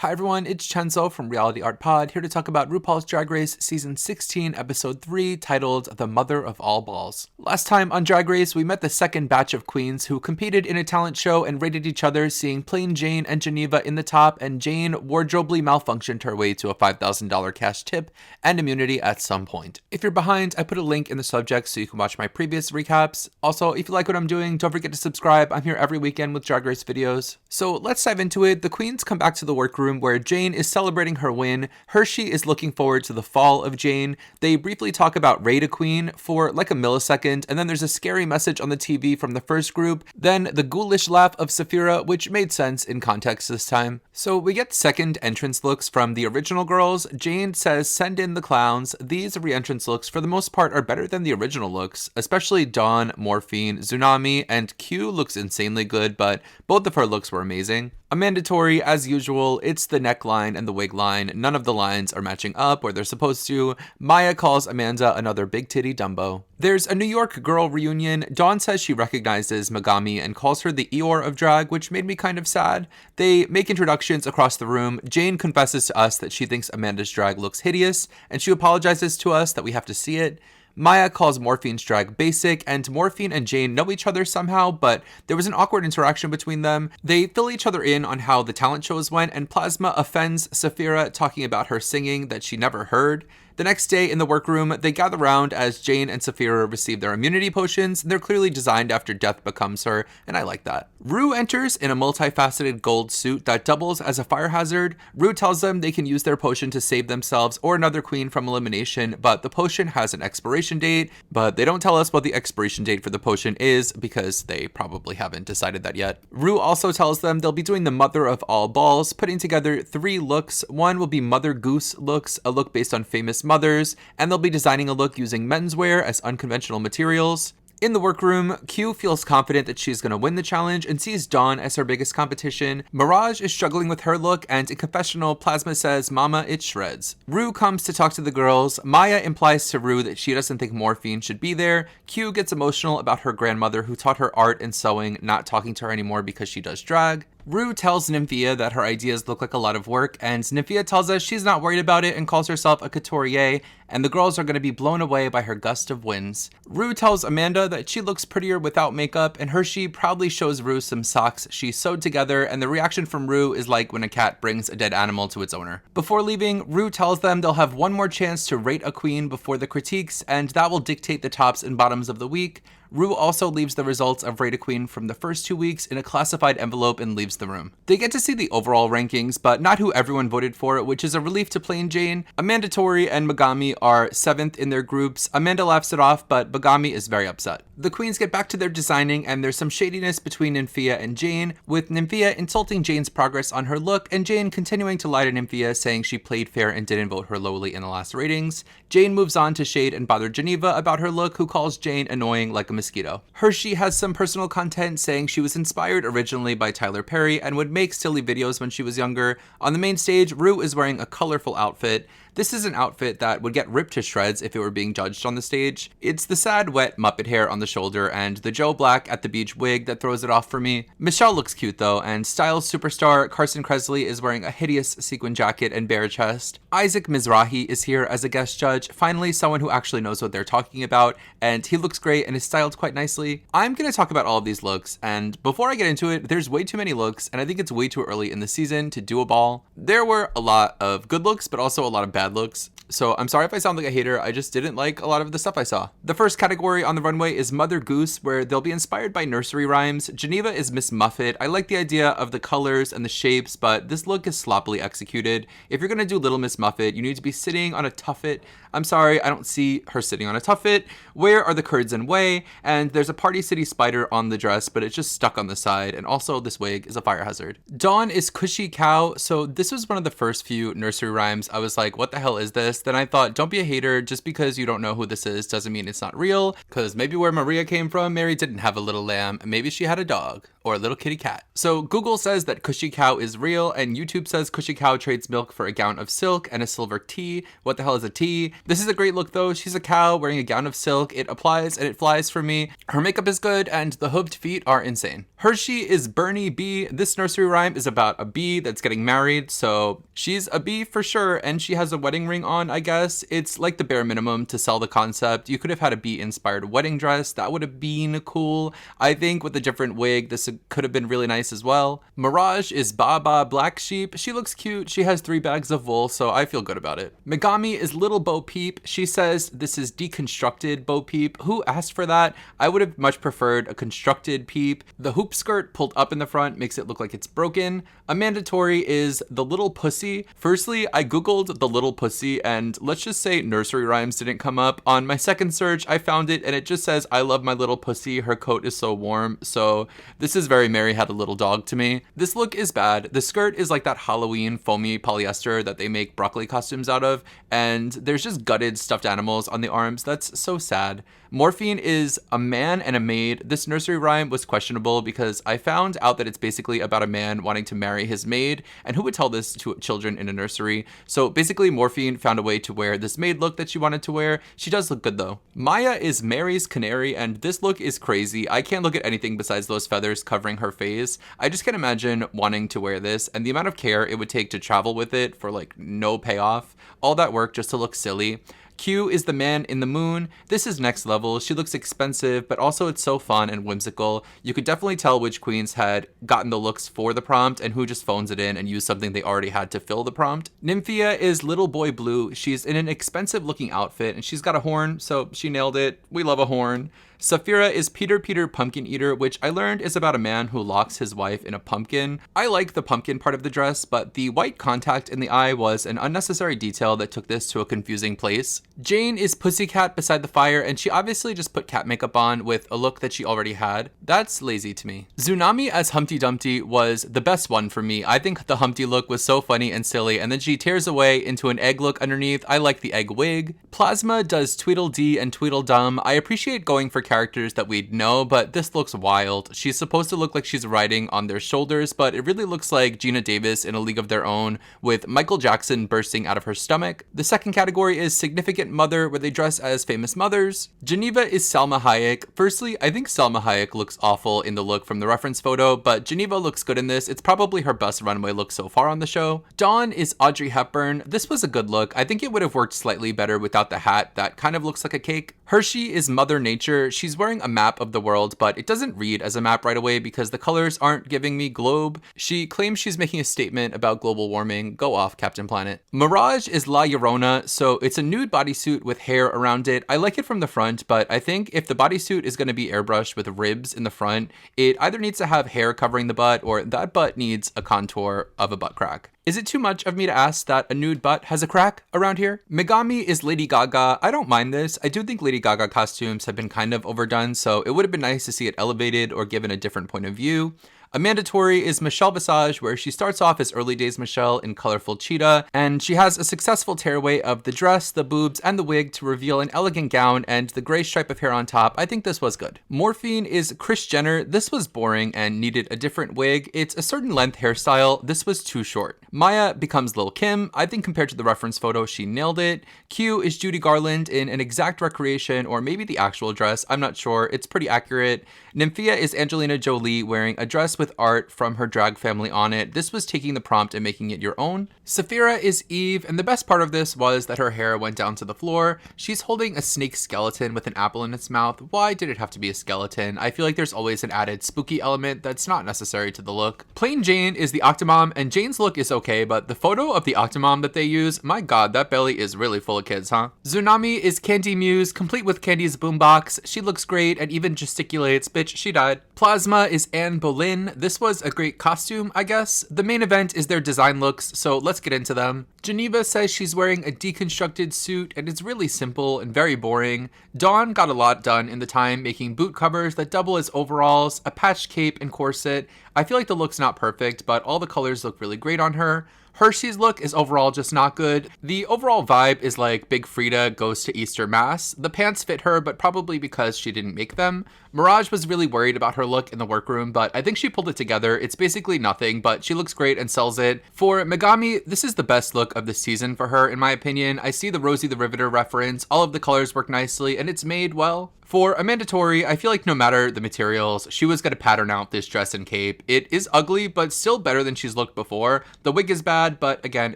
Hi everyone, it's Chenzo from Reality Art Pod, here to talk about RuPaul's Drag Race Season 16, Episode 3, titled The Mother of All Balls. Last time on Drag Race, we met the second batch of queens who competed in a talent show and rated each other, seeing Plain Jane and Geneva in the top, and Jane wardrobely malfunctioned her way to a $5,000 cash tip and immunity at some point. If you're behind, I put a link in the subject so you can watch my previous recaps. Also, if you like what I'm doing, don't forget to subscribe. I'm here every weekend with Drag Race videos. So let's dive into it. The queens come back to the workroom where Jane is celebrating her win. Hershey is looking forward to the fall of Jane. They briefly talk about Raid a Queen for like a millisecond, and then there's a scary message on the TV from the first group, then the ghoulish laugh of Saphira, which made sense in context this time. So we get second entrance looks from the original girls. Jane says, "Send in the clowns." These re-entrance looks for the most part are better than the original looks, especially Dawn, Morphine, Tsunami, and Q looks insanely good, but both of her looks were amazing. A mandatory, as usual, it's the neckline and the wig line. None of the lines are matching up where they're supposed to. Maya calls Amanda another big titty Dumbo. There's a New York girl reunion. Dawn says she recognizes Megami and calls her the Eeyore of drag, which made me kind of sad. They make introductions across the room. Jane confesses to us that she thinks Amanda's drag looks hideous, and she apologizes to us that we have to see it. Maya calls Morphine's drag basic, and Morphine and Jane know each other somehow, but there was an awkward interaction between them. They fill each other in on how the talent shows went, and Plasma offends Saphira, talking about her singing that she never heard. The next day in the workroom, they gather around as Jane and Saphira receive their immunity potions. They're clearly designed after death becomes her, and I like that. Ru enters in a multifaceted gold suit that doubles as a fire hazard. Ru tells them they can use their potion to save themselves or another queen from elimination, but the potion has an expiration date, but they don't tell us what the expiration date for the potion is because they probably haven't decided that yet. Ru also tells them they'll be doing the Mother of All Balls, putting together 3 looks. One will be Mother Goose looks, a look based on famous mothers, and they'll be designing a look using menswear as unconventional materials. In the workroom, Q feels confident that she's going to win the challenge and sees Dawn as her biggest competition. Mirage is struggling with her look, and in confessional, Plasma says, "Mama, it shreds." Ru comes to talk to the girls. Maya implies to Ru that she doesn't think Morphine should be there. Q gets emotional about her grandmother who taught her art and sewing, not talking to her anymore because she does drag. Ru tells Nymphia that her ideas look like a lot of work, and Nymphia tells us she's not worried about it and calls herself a couturier, and the girls are going to be blown away by her gust of winds. Ru tells Amanda that she looks prettier without makeup, and Hershey proudly shows Ru some socks she sewed together, and the reaction from Ru is like when a cat brings a dead animal to its owner. Before leaving, Ru tells them they'll have one more chance to rate a queen before the critiques, and that will dictate the tops and bottoms of the week. Ru also leaves the results of Rate a Queen from the first 2 weeks in a classified envelope and leaves the room. They get to see the overall rankings, but not who everyone voted for, which is a relief to Plain Jane. Amanda Tori and Megami are 7th in their groups. Amanda laughs it off, but Megami is very upset. The queens get back to their designing, and there's some shadiness between Nymphia and Jane, with Nymphia insulting Jane's progress on her look, and Jane continuing to lie to Nymphia, saying she played fair and didn't vote her lowly in the last ratings. Jane moves on to shade and bother Geneva about her look, who calls Jane annoying like a mosquito. Hershey has some personal content saying she was inspired originally by Tyler Perry and would make silly videos when she was younger. On the main stage, Ru is wearing a colorful outfit. This is an outfit that would get ripped to shreds if it were being judged on the stage. It's the sad, wet Muppet hair on the shoulder and the Joe Black at the beach wig that throws it off for me. Michelle looks cute though, and Styles superstar Carson Kressley is wearing a hideous sequin jacket and bare chest. Isaac Mizrahi is here as a guest judge, finally someone who actually knows what they're talking about, and he looks great and is styled quite nicely. I'm going to talk about all of these looks, and before I get into it, there's way too many looks, and I think it's way too early in the season to do a ball. There were a lot of good looks, but also a lot of bad looks. So I'm sorry if I sound like a hater, I just didn't like a lot of the stuff I saw. The first category on the runway is Mother Goose, where they'll be inspired by nursery rhymes. Geneva is Miss Muffet. I like the idea of the colors and the shapes, but this look is sloppily executed. If you're gonna do Little Miss Muffet, you need to be sitting on a tuffet. I'm sorry, I don't see her sitting on a tuffet. Where are the curds and whey? And there's a Party City spider on the dress, but it's just stuck on the side, and also this wig is a fire hazard. Dawn is Cushy Cow, so this was one of the first few nursery rhymes. I was like, what the hell is this? Then I thought, don't be a hater, just because you don't know who this is doesn't mean it's not real, because maybe where Maria came from, Mary didn't have a little lamb, maybe she had a dog. or a little kitty cat. So Google says that Cushy Cow is real, and YouTube says Cushy Cow trades milk for a gown of silk and a silver tea. What the hell is a tea? This is a great look though. She's a cow wearing a gown of silk. It applies and it flies for me. Her makeup is good and the hooved feet are insane. Hershey is Bernie B. This nursery rhyme is about a bee that's getting married, so she's a bee for sure, and she has a wedding ring on, I guess. It's like the bare minimum to sell the concept. You could have had a bee-inspired wedding dress. That would have been cool. I think with a different wig, this could have been really nice as well. Mirage is Baba Black Sheep. She looks cute. She has 3 bags of wool, so I feel good about it. Megami is Little Bo Peep. She says this is deconstructed Bo Peep. Who asked for that? I would have much preferred a constructed Peep. The hoop skirt pulled up in the front makes it look like it's broken. A mandatory is the Little Pussy. Firstly, I googled the Little Pussy and let's just say nursery rhymes didn't come up. On my second search, I found it and it just says, I love my little pussy. Her coat is so warm. So this is very Mary Had a Little Dog to me. This look is bad. The skirt is like that Halloween foamy polyester that they make broccoli costumes out of. And there's just gutted stuffed animals on the arms. That's so sad. Morphine is a man and a maid. This nursery rhyme was questionable because I found out that it's basically about a man wanting to marry his maid, and who would tell this to children in a nursery? So basically Morphine found a way to wear this maid look that she wanted to wear. She does look good though. Maya is Mary's canary, and this look is crazy. I can't look at anything besides those feathers covering her face. I just can't imagine wanting to wear this, and the amount of care it would take to travel with it for like no payoff. All that work just to look silly. Q is the man in the moon. This is next level. She looks expensive, but also it's so fun and whimsical. You could definitely tell which queens had gotten the looks for the prompt and who just phones it in and used something they already had to fill the prompt. Nymphia is Little Boy Blue. She's in an expensive looking outfit and she's got a horn, so she nailed it. We love a horn. Saphira is Peter Pumpkin Eater, which I learned is about a man who locks his wife in a pumpkin. I like the pumpkin part of the dress, but the white contact in the eye was an unnecessary detail that took this to a confusing place. Jane is Pussycat beside the fire, and she obviously just put cat makeup on with a look that she already had. That's lazy to me. Tsunami as Humpty Dumpty was the best one for me. I think the Humpty look was so funny and silly, and then she tears away into an egg look underneath. I like the egg wig. Plasma does Tweedledee and Tweedledum. I appreciate going for characters that we'd know, but this looks wild. She's supposed to look like she's riding on their shoulders, but it really looks like Gina Davis in A League of Their Own with Michael Jackson bursting out of her stomach. The second category is Significant Mother, where they dress as famous mothers. Geneva is Salma Hayek. Firstly, I think Salma Hayek looks awful in the look from the reference photo, but Geneva looks good in this. It's probably her best runway look so far on the show. Dawn is Audrey Hepburn. This was a good look. I think it would have worked slightly better without the hat that kind of looks like a cake. Hershey is Mother Nature. She's wearing a map of the world, but it doesn't read as a map right away because the colors aren't giving me globe. She claims she's making a statement about global warming. Go off, Captain Planet. Mirage is La Llorona, so it's a nude bodysuit with hair around it. I like it from the front, but I think if the bodysuit is going to be airbrushed with ribs in the front, it either needs to have hair covering the butt or that butt needs a contour of a butt crack. Is it too much of me to ask that a nude butt has a crack around here? Megami is Lady Gaga. I don't mind this. I do think Lady Gaga costumes have been kind of overdone, so it would have been nice to see it elevated or given a different point of view. A mandatory is Michelle Visage, where she starts off as early days Michelle in Colorful Cheetah, and she has a successful tearaway of the dress, the boobs, and the wig to reveal an elegant gown and the gray stripe of hair on top. I think this was good. Morphine is Kris Jenner. This was boring and needed a different wig. It's a certain length hairstyle. This was too short. Maya becomes Lil' Kim. I think compared to the reference photo, she nailed it. Q is Judy Garland in an exact recreation, or maybe the actual dress. I'm not sure. It's pretty accurate. Nymphia is Angelina Jolie wearing a dress with art from her drag family on it. This was taking the prompt and making it your own. Saphira is Eve, and the best part of this was that her hair went down to the floor. She's holding a snake skeleton with an apple in its mouth. Why did it have to be a skeleton? I feel like there's always an added spooky element that's not necessary to the look. Plain Jane is the Octomom, and Jane's look is okay, but the photo of the Octomom that they use, my god, that belly is really full of kids, huh? Tsunami is Candy Muse, complete with Candy's boombox. She looks great and even gesticulates. Bitch, she died. Plasma is Anne Boleyn. This was a great costume, I guess. The main event is their design looks, so let's get into them. Geneva says she's wearing a deconstructed suit, and it's really simple and very boring. Dawn got a lot done in the time, making boot covers that double as overalls, a patched cape and corset. I feel like the look's not perfect, but all the colors look really great on her. Hershey's look is overall just not good. The overall vibe is like Big Frida goes to Easter Mass. The pants fit her, but probably because she didn't make them. Mirage was really worried about her look in the workroom, but I think she pulled it together. It's basically nothing, but she looks great and sells it. For Megami, this is the best look of the season for her, in my opinion. I see the Rosie the Riveter reference. All of the colors work nicely, and it's made well. For Amanda Tori, I feel like no matter the materials, she was going to pattern out this dress and cape. It is ugly, but still better than she's looked before. The wig is bad, but again,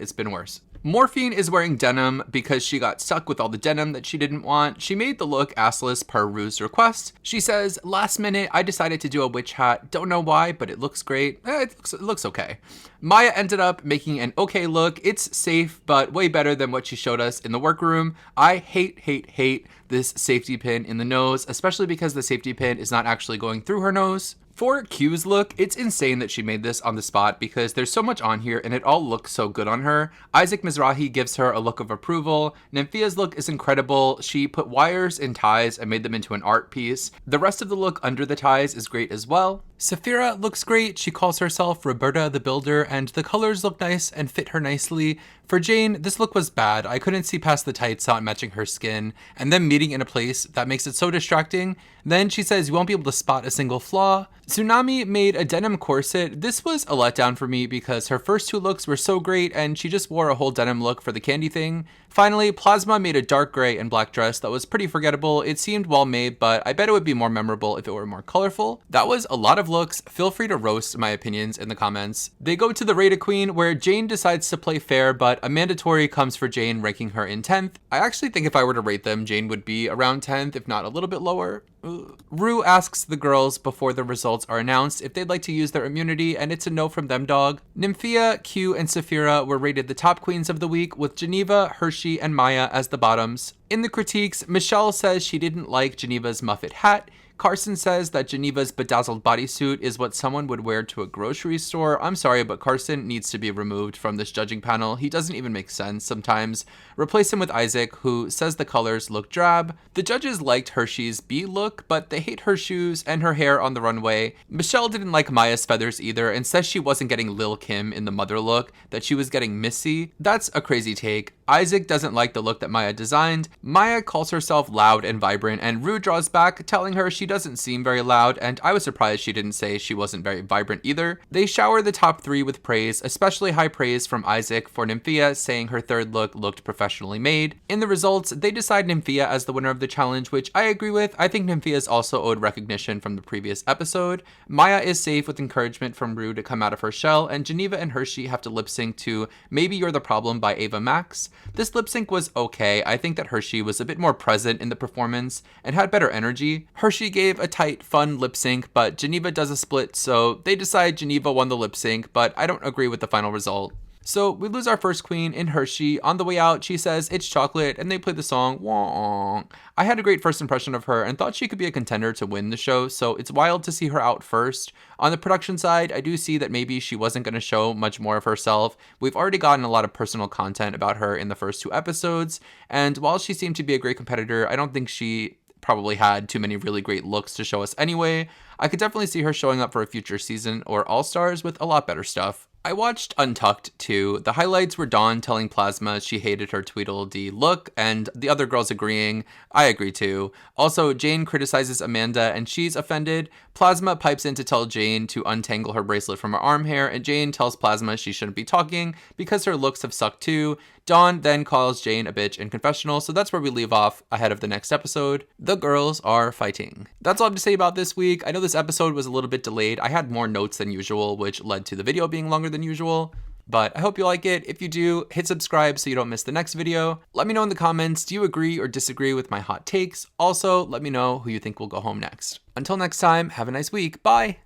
it's been worse. Morphine is wearing denim because she got stuck with all the denim that she didn't want. She made the look assless per Rue's request. She says, last minute, I decided to do a witch hat. Don't know why, but it looks great. It looks okay. Maya ended up making an okay look. It's safe, but way better than what she showed us in the workroom. I hate this safety pin in the nose, especially because the safety pin is not actually going through her nose. For Q's look, it's insane that she made this on the spot because there's so much on here and it all looks so good on her. Isaac Mizrahi gives her a look of approval. Nymphia's look is incredible. She put wires in ties and made them into an art piece. The rest of the look under the ties is great as well. Saphira looks great. She calls herself Roberta the Builder, and the colors look nice and fit her nicely. For Jane, this look was bad. I couldn't see past the tights not matching her skin, and them meeting in a place that makes it so distracting. Then she says you won't be able to spot a single flaw. Tsunami made a denim corset. This was a letdown for me because her first two looks were so great, and she just wore a whole denim look for the candy thing. Finally, Plasma made a dark gray and black dress that was pretty forgettable. It seemed well made, but I bet it would be more memorable if it were more colorful. That was a lot of looks. Feel free to roast my opinions in the comments. They go to the Rated Queen, where Jane decides to play fair, but Amanda Tori comes for Jane, ranking her in 10th. I actually think if I were to rate them, Jane would be around 10th, if not a little bit lower. Rue asks the girls before the results are announced if they'd like to use their immunity, and it's a no from them, dog. Nymphia, Q, and Saphira were rated the top queens of the week, with Geneva, Hershey, and Maya as the bottoms. In the critiques, Michelle says she didn't like Geneva's Muffet hat. Carson says that Geneva's bedazzled bodysuit is what someone would wear to a grocery store. I'm sorry, but Carson needs to be removed from this judging panel. He doesn't even make sense sometimes. Replace him with Isaac, who says the colors look drab. The judges liked Hershey's B look, but they hate her shoes and her hair on the runway. Michelle didn't like Maya's feathers either and says she wasn't getting Lil Kim in the mother look, that she was getting Missy. That's a crazy take. Isaac doesn't like the look that Maya designed. Maya calls herself loud and vibrant, and Rue draws back, telling her she doesn't seem very loud, and I was surprised she didn't say she wasn't very vibrant either. They shower the top three with praise, especially high praise from Isaac for Nymphia, saying her third look looked professionally made. In the results, they decide Nymphia as the winner of the challenge, which I agree with. I think Nymphia is also owed recognition from the previous episode. Maya is safe with encouragement from Rue to come out of her shell, and Geneva and Hershey have to lip sync to Maybe You're the Problem by Ava Max. This lip sync was okay. I think that Hershey was a bit more present in the performance and had better energy. Hershey gave a tight, fun lip sync, but Geneva does a split, so they decide Geneva won the lip sync, but I don't agree with the final result. So we lose our first queen in Hershey. On the way out, she says it's chocolate, and they play the song Wong. I had a great first impression of her and thought she could be a contender to win the show, so it's wild to see her out first. On the production side, I do see that maybe she wasn't going to show much more of herself. We've already gotten a lot of personal content about her in the first two episodes, and while she seemed to be a great competitor, I don't think she probably had too many really great looks to show us anyway. I could definitely see her showing up for a future season or All-Stars with a lot better stuff. I watched Untucked too. The highlights were Dawn telling Plasma she hated her Tweedledee look, and the other girls agreeing. I agree too. Also, Jane criticizes Amanda and she's offended. Plasma pipes in to tell Jane to untangle her bracelet from her arm hair, and Jane tells Plasma she shouldn't be talking because her looks have sucked too. Dawn then calls Jane a bitch in confessional, so that's where we leave off ahead of the next episode. The girls are fighting. That's all I have to say about this week. I know this episode was a little bit delayed. I had more notes than usual, which led to the video being longer than usual. But I hope you like it. If you do, hit subscribe so you don't miss the next video. Let me know in the comments, do you agree or disagree with my hot takes? Also, let me know who you think will go home next. Until next time, have a nice week. Bye!